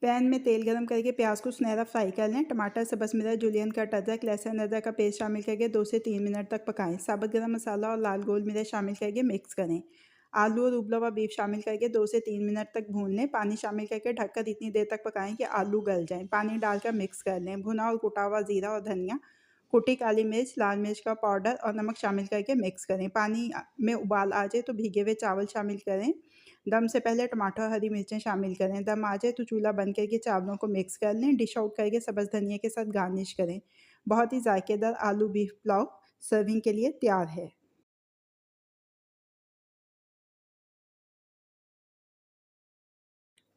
Pan में तेल गरम करके प्याज को सुनहरा फ्राई कर लें। टमाटर, सब्ज़ मिर्च, जुलियन कट अदरक, लहसुन अदरक का पेस्ट शामिल करके 2 से 3 मिनट तक पकाएं। साबुत गरम मसाला और लाल गोल मिर्च शामिल करके मिक्स करें। आलू और उबला हुआ बीफ शामिल करके 2 से 3 मिनट तक भून लें। पानी शामिल करके ढककर इतनी देर तक पकाएं कि आलू गल जाएं। पानी डालकर मिक्स कर लें। भुना और कुटा हुआ जीरा और धनिया, कुटी काली मिर्च, लाल मिर्च का पाउडर और नमक शामिल करके मिक्स करें। पानी में उबाल आ जाए तो भीगे हुए चावल शामिल करें। दम से पहले टमाटर और हरी मिर्चें शामिल करें। दम आ जाए तो चूल्हा बंद करके चावलों को मिक्स कर लें। डिश आउट करके सब्ज़ धनिया के साथ गार्निश करें। बहुत ही जायकेदार आलू बीफ पुलाव सर्विंग के लिए तैयार है।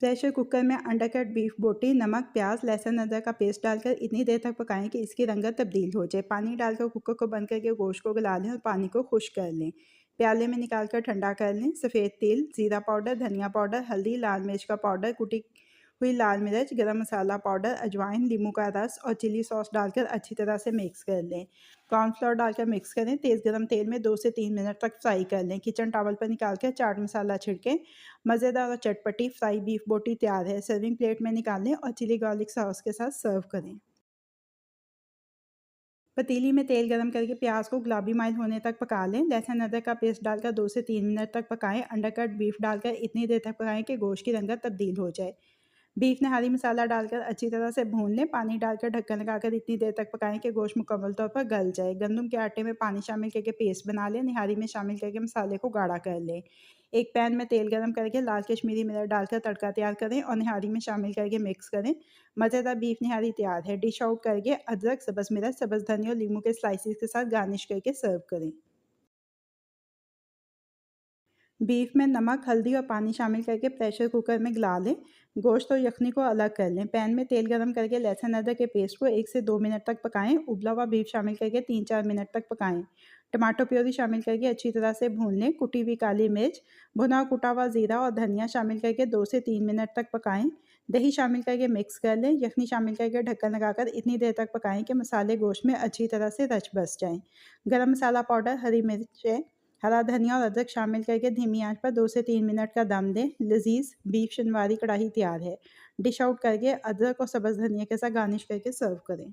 प्रेशर कुकर में अंडरकट बीफ बोटी, नमक, प्याज, लहसुन अदरक का पेस्ट डालकर इतनी देर तक पकाएं कि इसकी रंगत तब्दील हो जाए। पानी डालकर कुकर को बंद करके गोश्त को गला लें और पानी को खुश्क कर लें। प्याले में निकाल कर ठंडा कर लें। सफ़ेद तिल, जीरा पाउडर, धनिया पाउडर, हल्दी, लाल मिर्च का पाउडर, कुटी हुई लाल मिर्च, गरम मसाला पाउडर, अजवाइन, नींबू का रस और चिली सॉस डालकर अच्छी तरह से मिक्स कर लें। कॉर्नफ्लोर डालकर मिक्स करें। तेज़ गरम तेल में 2 से 3 मिनट तक फ्राई कर लें। किचन टॉवल पर निकाल कर चाट मसाला छिड़कें। मज़ेदार और चटपटी फ्राई बीफ बोटी तैयार है। सर्विंग प्लेट में निकालें और चिली गार्लिक सॉस के साथ सर्व करें। पतीली में तेल गरम करके प्याज को गुलाबी माइल होने तक पका लें। लहसुन अदरक का पेस्ट डालकर 2 से 3 मिनट तक पकाएं। अंडरकट बीफ डालकर इतनी देर तक पकाएं कि गोश्त की रंगत तब्दील हो जाए। बीफ नहारी मसाला डालकर अच्छी तरह से भून लें। पानी डालकर ढक्कन लगाकर इतनी देर तक पकाएं कि गोश्त मुकम्मल तौर पर गल जाए। गंदम के आटे में पानी शामिल करके पेस्ट बना लें। निहारी में शामिल करके मसाले को गाढ़ा कर लें। एक पैन में तेल गरम करके लाल कश्मीरी मिर्च डालकर तड़का तैयार करें और निहारी में शामिल करके मिक्स करें। मज़ेदार बीफ निहारी तैयार है। डिश आउट करके अदरक, सब्ज़ मिर्च, सब्ज़ धनिया और लीमू के स्लाइसिस के साथ गार्निश करके सर्व करें। बीफ में नमक, हल्दी और पानी शामिल करके प्रेशर कुकर में गला लें। गोश्त और यखनी को अलग कर लें। पैन में तेल गरम करके लहसुन अदरक के पेस्ट को 1 से 2 मिनट तक पकाएं। उबला हुआ बीफ शामिल करके 3-4 मिनट तक पकाएं। टमाटो प्योरी शामिल करके अच्छी तरह से भून लें। कुटी हुई काली मिर्च, भुना और कुटा हुआ जीरा और धनिया शामिल करके 2 से 3 मिनट तक पकाएं। दही शामिल करके मिक्स कर लें। यखनी शामिल करके ढक्कन लगाकर इतनी देर तक पकाएं कि मसाले गोश्त में अच्छी तरह से रच बस जाएं। गरम मसाला पाउडर, हरी मिर्चें, हरा धनिया और अदरक शामिल करके धीमी आंच पर 2 से 3 मिनट का दम दें। लजीज बीफ शनवारी कढ़ाई तैयार है। डिश आउट करके अदरक और सब्ज़ धनिया के साथ गार्निश करके सर्व करें।